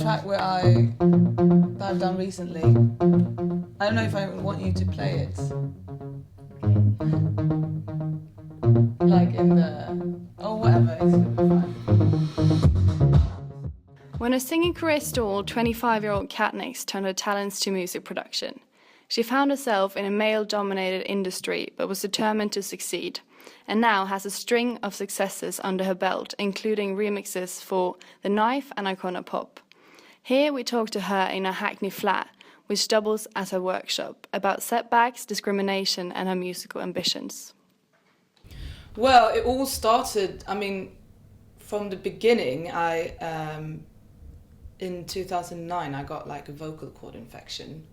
track that I've done recently. I don't know if I want you to play it. Like in the... or whatever, it's gonna be fine. When her singing career stalled, 25-year-old Kat Knix turned her talents to music production. She found herself in a male-dominated industry but was determined to succeed, and now has a string of successes under her belt, including remixes for The Knife and Icona Pop. Here we talk to her in a Hackney flat, which doubles as her workshop, about setbacks, discrimination and her musical ambitions. Well, it all started, from the beginning, in 2009, I got like a vocal cord infection.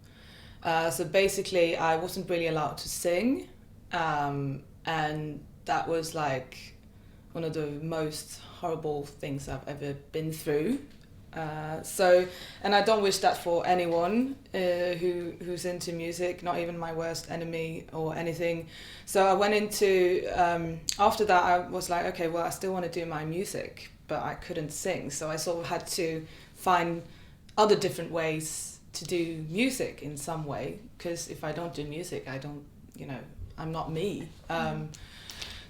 So basically, I wasn't really allowed to sing, and that was like one of the most horrible things I've ever been through. And I don't wish that for anyone who's into music, not even my worst enemy or anything. So I went into, after that I was like, okay, well I still want to do my music, but I couldn't sing. So I sort of had to find other different ways to do music in some way, because if I don't do music, I'm not me.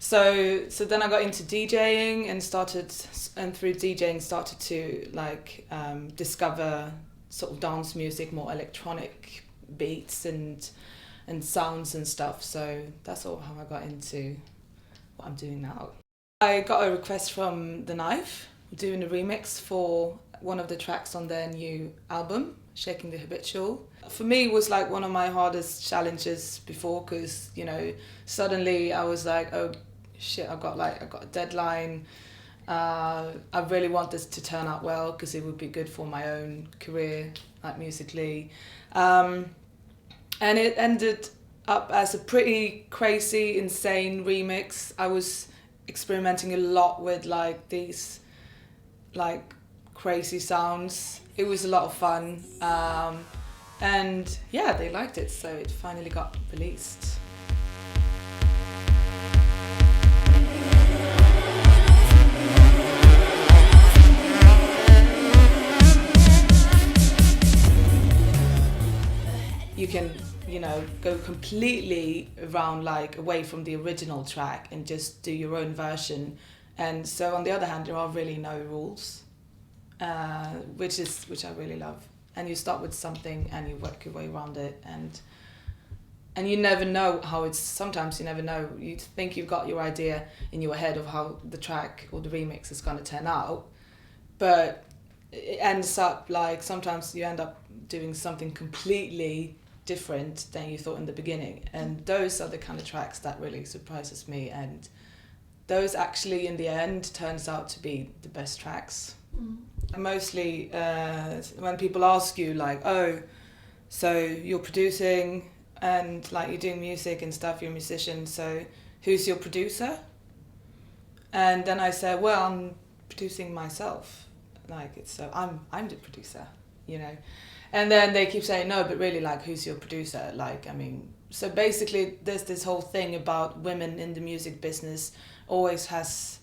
So then I got into DJing and through DJing started to discover sort of dance music, more electronic beats and sounds and stuff. So that's all how I got into what I'm doing now. I got a request from The Knife, doing a remix for one of the tracks on their new album, Shaking the Habitual. For me, it was like one of my hardest challenges before, because suddenly I was like, oh shit, I've got a deadline. I really want this to turn out well because it would be good for my own career, like musically. And it ended up as a pretty crazy, insane remix. I was experimenting a lot with these crazy sounds. It was a lot of fun. And yeah, they liked it, so it finally got released. You can, go completely around, away from the original track and just do your own version. And so on the other hand, there are really no rules, which I really love. And you start with something and you work your way around it, and you never know sometimes you never know. You think you've got your idea in your head of how the track or the remix is going to turn out, but it ends up sometimes you end up doing something completely different than you thought in the beginning. And those are the kind of tracks that really surprises me, and those actually in the end turns out to be the best tracks. Mostly when people ask you oh, so you're producing and you're doing music and stuff, you're a musician, so who's your producer? And then I say, well, I'm producing myself. I'm the producer, And then they keep saying, no, but really, who's your producer? So basically there's this whole thing about women in the music business always has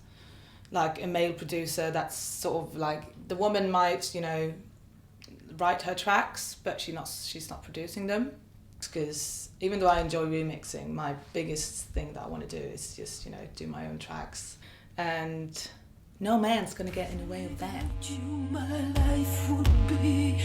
a male producer. That's sort of the woman might, write her tracks, but she's not producing them. Because even though I enjoy remixing, my biggest thing that I want to do is just, do my own tracks. And no man's gonna get in the way of that. My life would be